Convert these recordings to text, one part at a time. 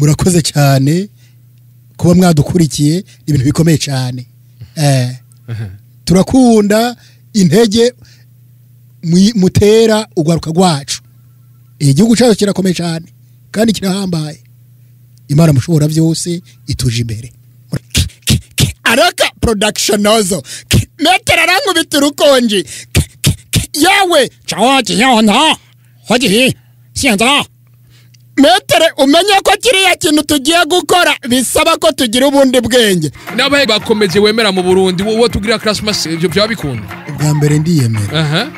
murakoze cyane kuba mwadukurikiye ibintu bikomeye cyane turakunda intege mutera ugwaruka rwacu igihugu cyacu kirakomeye cyane kandi kirahambaye Imana mushobora byose ituje imbere araka production nozo metera rangu biturukonje yawe chawaje yona hoje siyanza metere umenye ko kiriya kintu tugiye gukora bisaba ko tugira ubundi bwenge nabahe bakomeje wemera mu Burundi wo tugira Christmas ibyo byabikunda ubwa mbere ndiyemera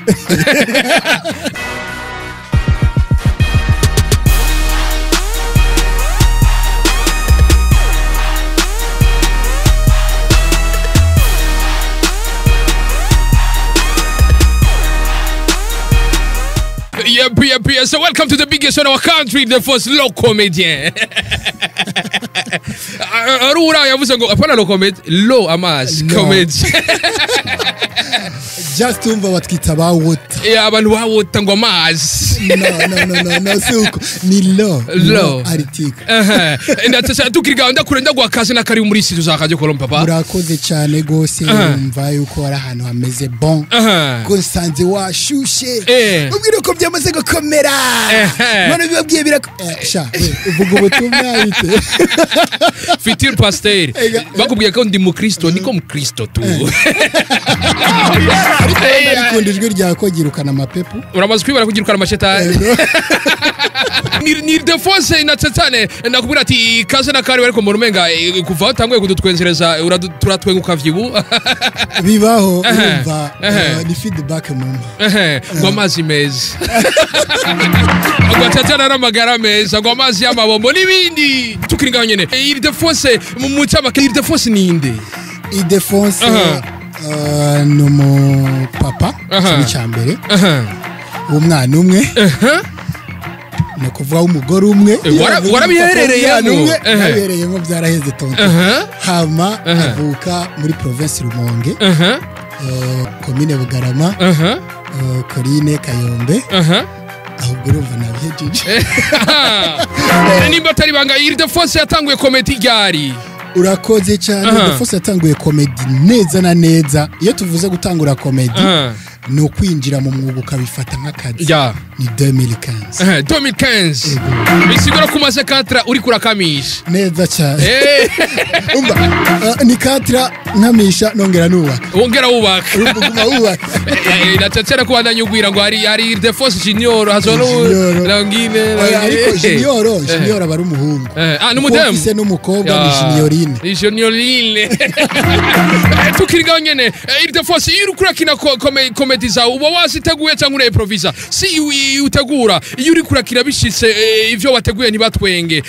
Yeah. So welcome to the biggest in our country, the first low comedian. Arura yavuze ngo apana low comedy, low amas comedy. Just umva watwita bawota. Yeah, abantu bawota ngo amas. No, suko ni low article. Ndatse tukiriga ndakurenda gwa kazi nakari muri sito zakaje kolompa papa. Murakoze cyane gose umva yuko ari ahantu hameze bon. Ko sanze washushe. Ubwire ko byamaze gukomera. None bibabwiye birakosha. Uvuga ubutumwa bite. Fitir pasteur. Bakubwiye ko ndi mu Kristo niko mu Kristo tu. Ariko ijwi rya ko girukana amapepu. Uramaze kwibara kugirukana amashetani. Ni defense inatsetsane nakubwira ati kaze nakari bariko mu rumenga kuva utanguye kudutwenzereza turatwenguka vyibu. Bibaho umva ni feedback mumba. Ngo amazi meza. Ngo tatana n'amagara meza ngo amazi y'amabombo n'ibindi tukiringa nyene. Iri defense mu cyama iri defense ninde? Iri defense numu papa cyambere umwana umwe no kuvuga umugore umwe warabiherereye ngo byaraheze tonto hama avuka muri province Rumonge commune Bugarama Coline Kayombe ahubwo urumva nabihejeje nimba atari banga iri defense yatanguye comedy gari urakoze cyane defense yatanguye comedy neza na neza iyo tuvuze gutangura comedy no kwinjira mu mwuga ukabifata nk'akazi ni 2015 bisigura kumaze 4 uri kurakamisha neza cyane umba ni 4 nkamisha nongera nubaka wongera wubaka ndatsetsera kuba nyugwira ngo ari defense junior hazono langine ariko junior bari umuhungu n'umudemu ise n'umukobwa ni juniorine tukiriga nyene iri defense iri kurakina comedy za uba wasiteguye cyangwa ure improvisa si utegura iyo uri kurakira bishitse ivyo wateguye nibatwenge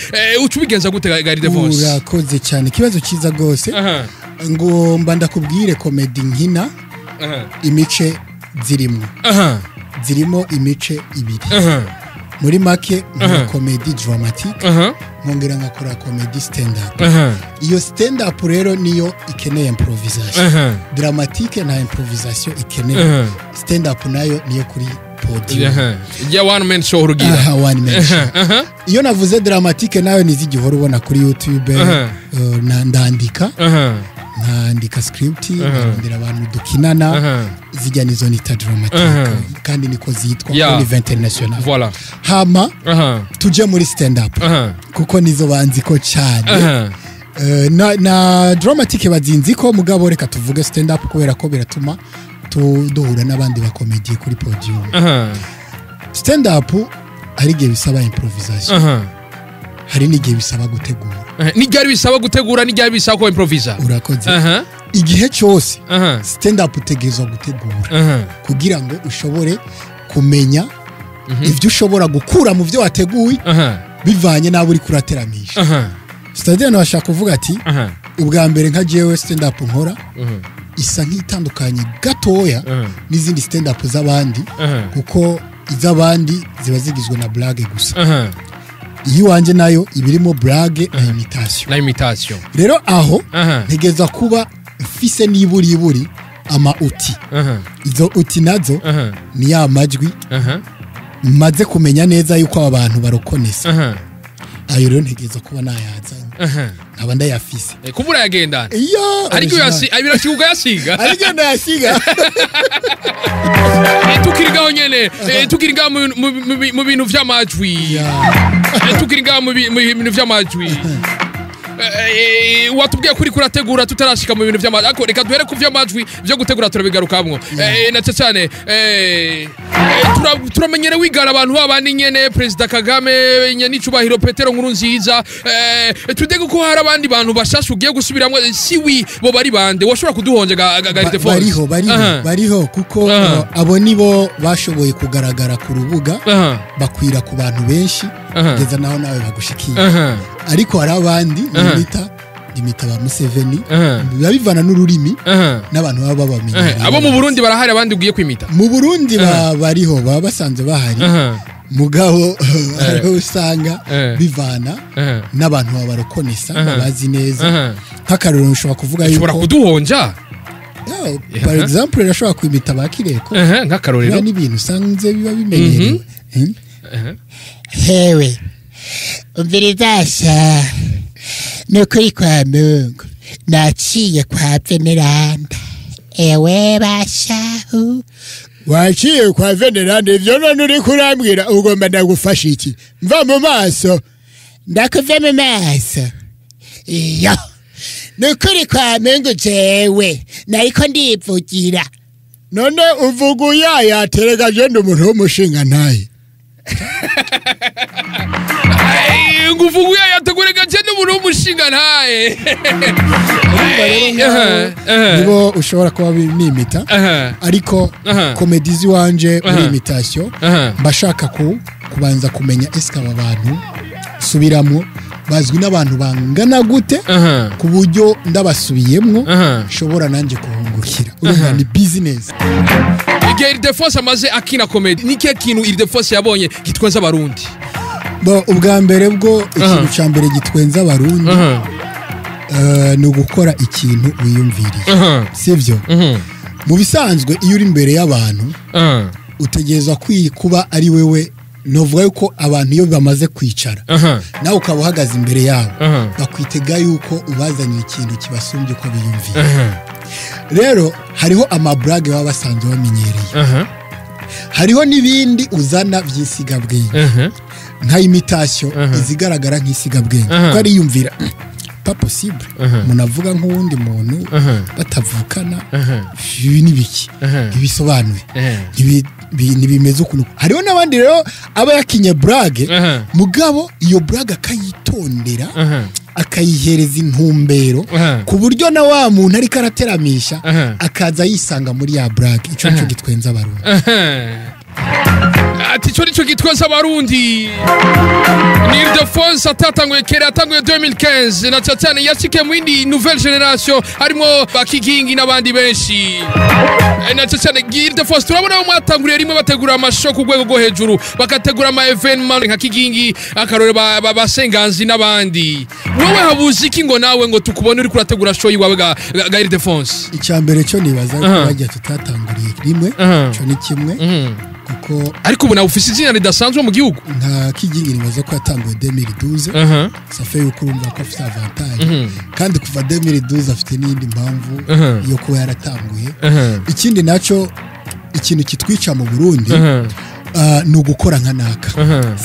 ucubigenza gute gari defense urakoze cyane kibazo kiza gose ngo mba ndakubwire comedy nkina imice zirimo imice ibiri muri make comedy dramatique ngongera ngakora comedy stand up iyo stand up rero niyo ikeneye improvisation dramatique na improvisation ikeneye stand up nayo niyo kuri podium ya one man show rugira one man show iyo navuze dramatique nayo nizigihora ubona kuri YouTube ndandika nkandika script ndira abantu dukinana zijya nizo nita dramatique kandi niko zitwa kuri international voilà hama tuje muri stand up kuko nizo banziko cyane na dramatique bazinziko mugabo reka tuvuge stand up kubera ko biratuma duhura n'abandi bakomediye kuri podium stand up hari gihe bisaba improvisation hari n'igihe bisaba gutegura n'igihe bisaba gutegura n'igihe bisaba ko improvisa urakoze igihe cyose stand up utegerezwa gutegura kugira ngo ushobore kumenya ibyo ushobora gukura mu byo wateguye bivanye n'abo uri kurateramisha c'est-à-dire nabashaka kuvuga ati ubwa mbere nka jewe stand up nkora isa nk'itandukanye gatoya n'izindi stand up z'abandi kuko iz'abandi ziba zigizwe na blague gusa iyo wanje nayo ibirimo blague na imitation rero aho ntegeza kuba mfise niburi ama uti izo uti nazo ni ya majwi maze kumenya neza yuko abantu barokonesa ayo rero ntegereza kuba nayazanye nkaba ndayafise kubura yagendana iyo ariko birashyuga yasiga ariko ndayasiga tukirigaho nyene tukirigaho mu bintu vy'amajwi tukirigaho mu bintu vy'amajwi watubwiye kuri kurategura tutarashika mu bintu vy'amajwi ariko reka duhere ku vy'amajwi vyo gutegura turabigarukamwo na cyane turamenyere wigara abantu babandi nyene President Kagame nyene icubahiro Petero Nkurunziza tudege ko hari abandi bantu bashasha ugiye gusubiramwo siwi bo bari bande washobora kuduhonje garite force bariho kuko abo nibo bashoboye kugaragara ku rubuga bakwira ku bantu benshi kugeza naho nawe bagushikiye ariko hari abandi imita ba Museveni biba bivana n'ururimi n'abantu baba babamenye abo mu Burundi barahari abandi ugiye kwimita mu Burundi bariho baba basanze bahari mugabo usanga bivana n'abantu babarokonesa babazi neza nk'akarero ushobora kuvuga yuko ushobora kuduhonja par exemple rashobora kwimita bakireko nk'akarorero n'ibintu usanze biba bimenyerewe hewe umvirizasha nukuri kwa Mungu naciye kwa Veneranda ewe bashahu waciye kwa Veneranda ivyo none uri kurambwira ugomba ndagufasha iki mva mu maso ndakuve mu maso iyo nukuri kwa Mungu jewe nariko ndivugira none uvuga uyayaterega je ndi umuntu w'umushinga ntaye nguvuga yategurega cyane umuntu w'umushinga ntaye nibo ushobora kuba nimita ariko komedizi wanje muri imitation mbashaka kubanza kumenya eske aba bantu subiramo bazwi n'abantu bangana gute ku buryo ndabasubiyemwo shobora nanje kuhungukira urumva ni business igihe Ildefonse amaze akina comedy nike kintu Ildefonse yabonye gitwenza abarundi ubwa mbere bwo ikintu cya mbere gitwenza abarundi ni ugukora ikintu wiyumviriye sivyo mu bisanzwe iyo uri imbere y'abantu utegerezwa kuba ari wewe novuga yuko abantu iyo bamaze kwicara nawe ukaba uhagaze imbere yabo bakwitega yuko ubazanira ikintu kibasumbye uko biyumviye rero hariho amabrage baba basanzwe bamenyereye hariho n'ibindi uzana by'isigabwenge nka imitation izigaragara nk'isigabwenge ko ari yumvira pas possible umuntu avuga nk'uwundi muntu batavukana ibi nibiki ibisobanuye ntibimeze ukuntu hariho n'abandi rero aba yakinye brage mugabo iyo brage akayitondera akayihereza intumbero ku buryo na wa muntu ariko arateramisha akaza yisanga muri ya brage ico nico gitwenza abarundi ati cyo nico gitwenza abarundi ni Ildefonse atatanguye kera atanguye 2015 na cyane yashike mu indi nouvelle generation harimo bakigingi n'abandi benshi na cyane Ildefonse turabona mu atanguriye rimwe bategura amasho ku rwego rwo hejuru bakategura ama evenement nka kigingi akarore basenganzi n'abandi wowe habuzi iki ngo nawe ngo tukubone uri kurategura show yiwawe ga Ildefonse icyambere cyo nibaza ko bajya tutatanguriye rimwe cyo ni kimwe kuko ariko ubu na ofisi zina ridasanzwe mu gihugu nka kigingi nibaza ko yatanguye 2012 safe yuko urumva ko afite avantage kandi kuva 2012 afite n'indi mpamvu yo kuba yaratanguye ikindi naco ikintu kitwica mu Burundi ni ugukora nka naka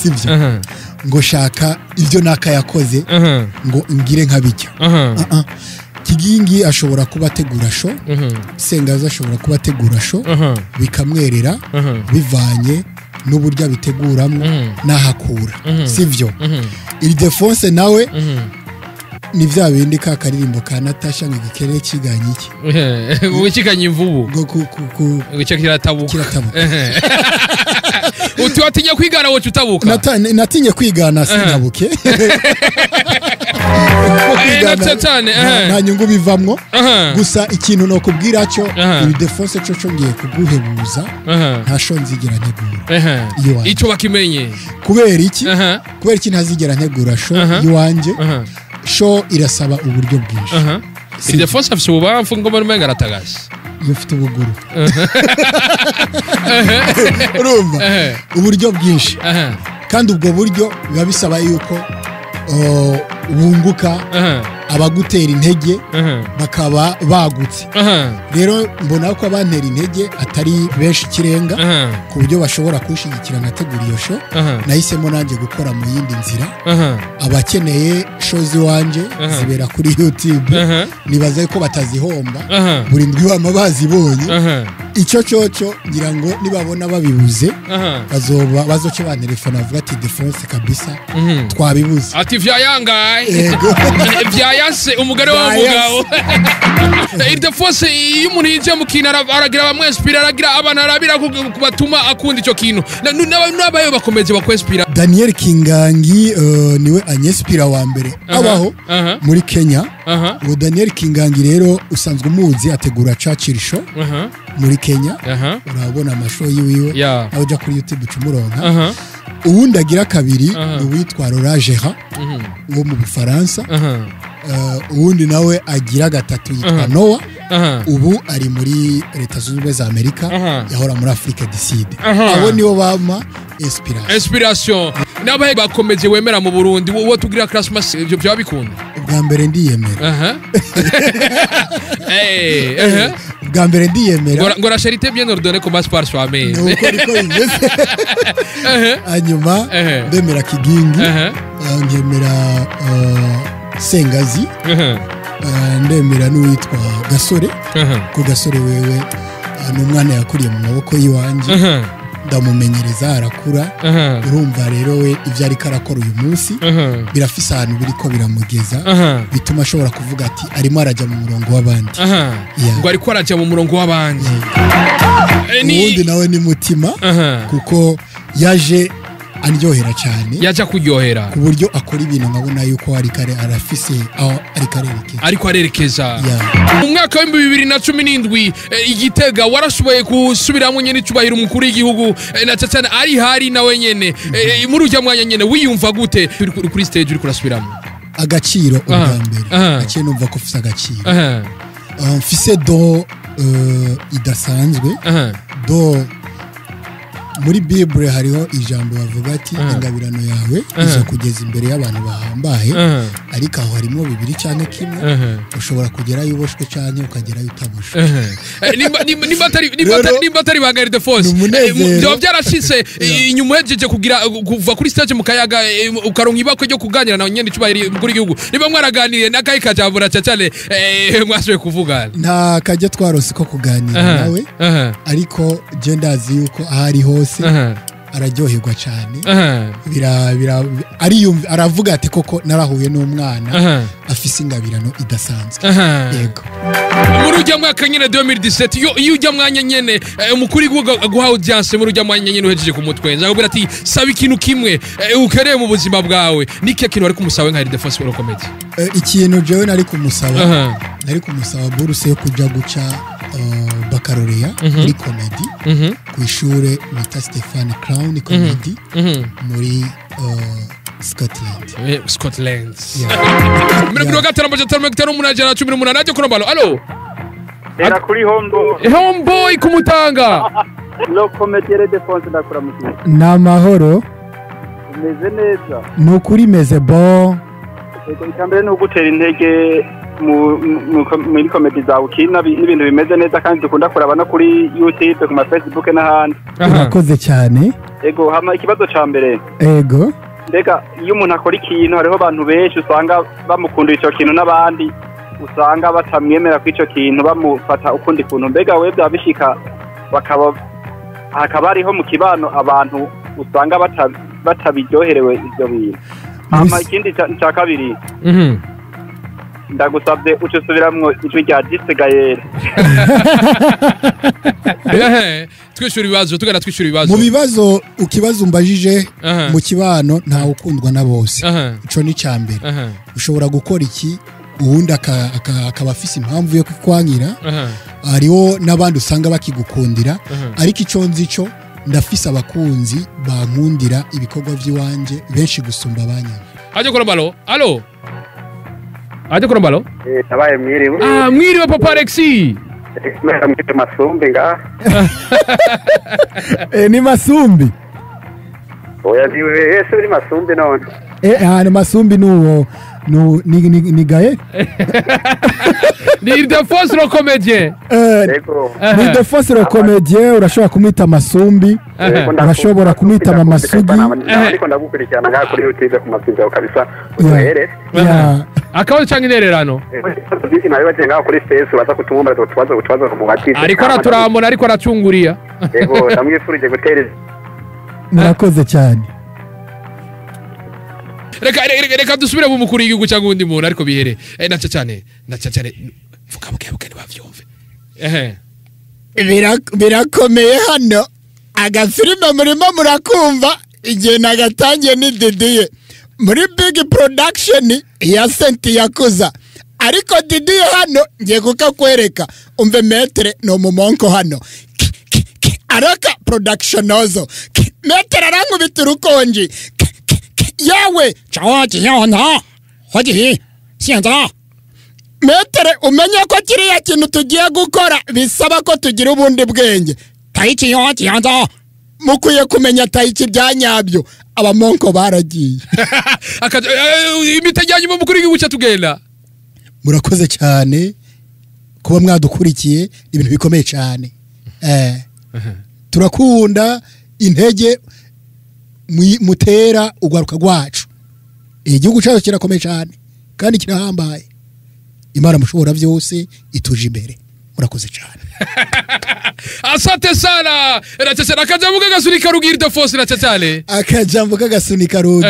sivyo ngo shaka ivyo naka yakoze ngo ngire nkabijya kigingi ashobora kuba ategura show sengaza ashobora kuba ategura show bikamwerera bivanye n'uburyo abiteguramwo n'ahakura sivyo Ildefonse nawe ni vya bindi ka karirimbo ka Natasha ngo gikere kiganye iki wikiganye imvubu ngo kiratabuka uti watinye kwigana wowe utabuka natinye kwigana sinabuke nta nyungu bivamwo gusa ikintu nokubwira cyo Ildefonse cyo ngiye kuguhebuza nta sho nzigera ntegura icyo bakimenye kubera iki ntazigera ntegura sho iwanje sho irasaba uburyo bwinshi Ildefonse afite ububamfu ngo barumenga aratagaje yufite ubuguru urumva uburyo bwinshi kandi ubwo buryo biba bisaba yuko bunguka abagutera intege bakaba bagutse rero mbona ko abantera intege atari benshi ikirenga ku buryo bashobora kushigikira nkategura iyo show nahisemo nanjye gukora mu yindi nzira abakeneye show ziwanje zibera kuri YouTube nibaza ko batazihomba buri ndwi wama bazibonye icyo cyoco ngira ngo nibabona babibuze bazoce bantelefona bavuga ati Defonse kabisa twabibuze ati vyayangaye vyayase umugare wa mugabo Defonse iyo umuntu yije mu kintu aragira bamwespira aragira abana arabira kubatuma akunda ico kintu n'abayo bakomeje bakwespira Daniel Kingangi niwe anyespira wa mbere abaho muri Kenya ngo Daniel Kingangi rero usanzwe umuzi ategura Churchill show muri Kenya urabona amashow yiwe aho uja kuri YouTube cumuronka uwundi agira kabiri uwitwa Laurent Gérard wo mu Bufaransa uwundi nawe agira gatatu yitwa Noah ubu ari muri Leta Zunze Ubumwe za Amerika yahora muri Afrique du Sud abo nibo bama inspiration nabahe bakomeje wemera mu Burundi wo tugira Christmas ibyo byabikunda ubwa mbere ndiyemera ubwa mbere ndiyemera ngo la charité bien ordonnée commence par soi-même nuko riko bimeze hanyuma ndemera Kigingi ngemera Sengazi ndemera n'uwitwa Gasore ko Gasore wewe n'umwana yakuriye mu maboko yiwanje ndamumenyereza arakura urumva rero we ivyo ariko arakora uyu munsi birafise ahantu biriko biramugeza bituma ashobora kuvuga ati arimo araja mu murongo w'abandi ngo ariko araja mu murongo w'abandi ubundi nawe ni Mutima kuko yaje andyohera cyane yaja kuryohera ku buryo akora ibintu nkabona yuko ari kare arafise aho ariko arerekeza mu mwaka wa 2017 Igitega warashoboye gusubiramo nyene icubahiro umukuru w'igihugu na cyane ari hari nawe nyene muri ujya mwanya nyene wiyumva gute kuri stage uri kurasubiramo agaciro ubwa mbere aciye numva ko ufise agaciro mfise do idasanzwe do muri Bible hariho ijambo bavuga ati ingabirano yawe izo kugeza imbere y'abantu bahambaye ariko aho harimo bibiri cyane kimwe ushobora kugera yuboshwe cyane ukagera yutabushwe nimba atari bagari Defonse byo byarashitse inyuma hejeje kuva kuri stage mu kayaga ukaronka ibako ryo kuganira na nyene icubahiro mukuru igihugu niba mwaraganiriye n'akayi kajabura cyane mwashoboye kuvugana nta kajya twarose ko kuganira nawe ariko je ndazi yuko ahari hose araryoherwa cyane aravuga ati koko narahuye n'umwana afise ingabirano idasanzwe yego muri ujya mwaka nyene 2017 iyo ujya mwanya nyene umukuru guha audience muri ujya mwanya nyene uhejeje ku mutwe nzakubwira ati saba ikintu kimwe ukereye mu buzima bwawe niki kintu ari kumusawe nka Defonse Comedy ikintu jewe nari kumusaba buruse yo kuja guca baccalauréat muri comedy ku ishure bita Stephen Crown Comedy muri Scotland. Mira gatara mbaje munajana 18 najye kurambalo. Allo? Era kuri Homeboy kumutanga. Lo comedy Defonse ndakura muti. Na mahoro. Meze neza. Nukuri meze bon. Ikambere no gutera intege muri comedy zawe ukina n'ibintu bimeze neza kandi dukunda kuraba no kuri YouTube ku ma Facebook n'ahandi. Urakoze cyane. Ego hama ikibazo ca mbere. Ego. Mbega iyo umuntu akora ikintu hariho abantu benshi usanga bamukunda ico kintu n'abandi usanga batamwemera ku ico kintu bamufata ukundi kuntu mbega wewe byabishika hakaba hariho mu kibano abantu usanga batabiryoherewe ivyo bintu hama ikindi ca kabiri ndagusabye uce usubiramwo ijwi rya Gisegayere twishura ibibazo tugana twishura ibibazo mu bibazo ukibazo umbajije mu kibano nta ukundwa na bose ico ni cyambere ushobora gukora iki uwundi akaba afise impamvu yo kukwangira hariho n'abandi usanga bakigukundira ariko ico nzi cyo ndafise abakunzi bankundira ibikorwa by'iwanje benshi gusumba abanya aje kurambalo allo aje kurambalo tabaye mwiriwe mwiriwe papa Alexi mwite Masumbi nga ni Masumbi oya niwe ese ni Masumbi none hano masumbi nuwo ni gaye ni de force le comédien ni de force le comédien urashobora kumwita masumbi urashobora kumwita mama sugi ariko ndagukurikirana ngaha kuri YouTube ku masinzo kabisa akaho cyangwa intererano bisi nayo batenga kuri Facebook baza kutumumba tubazo mu batisi ariko araturamona ariko aracunguriya yego ndamwifurije gutereza murakoze cyane reka dusubire mu mukuru w'igihugu cyangwa undi muntu ariko bihere naca cyane vuga buke bavyumve birakomeye hano agafilime murimo murakumva igihe nagatangiye ni Didiye muri big production ya Senti Yakuza ariko Didiye hano ngiye kukakwereka umve metre no mumonko hano araka production ozo metre arankubita urukonji yawe chawaji yona hoji siyanza metre umenya ko kiriya kintu tugiye gukora bisaba ko tugira ubundi bwenge Taichi yoji yanza mukuye kumenya Taichi byanyabyo abamonko baragiye imitajyanye mu mukuru w'igihugu cyatugenda murakoze cyane kuba mwadukurikiye ibintu bikomeye cyane turakunda intege mutera ugwaruka rwacu igihugu cyacu kirakomeye cyane kandi kirahambaye Imana mushobora byose ituje imbere murakoze cyane asante sana racecera akajambo kagasunika rugira de force racecale akajambo kagasunika rugi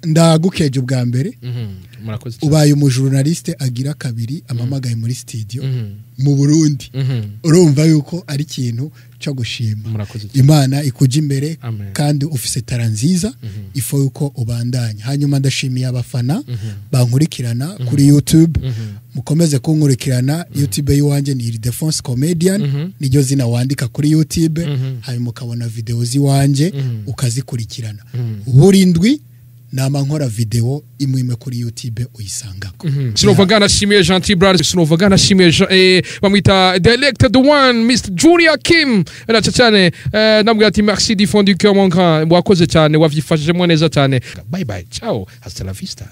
ndagukeje ubwa mbere murakoze ubaye umujournaliste agira kabiri amamagaye muri studio mu Burundi urumva yuko ari kintu cyo gushima Imana ikuje imbere kandi ufise tara nziza ifo yuko ubandanya hanyuma ndashimiye abafana bankurikirana kuri YouTube mukomeze kunkurikirana YouTube yiwanje ni Ildefonse Comedian niryo zina wandika kuri YouTube hanyuma ukabona video ziwanje ukazikurikirana burindwi nama nkora video imwe kuri YouTube uyisangako Sinovuga nashimiye Gentil Brother sinovuga nashimiye bamwita Dialect the one Mr Junior Kim naca cyane nabwo ati merci du fond du cœur mon grand wakoze cyane wavyifashije neza cyane bye bye ciao hasta la vista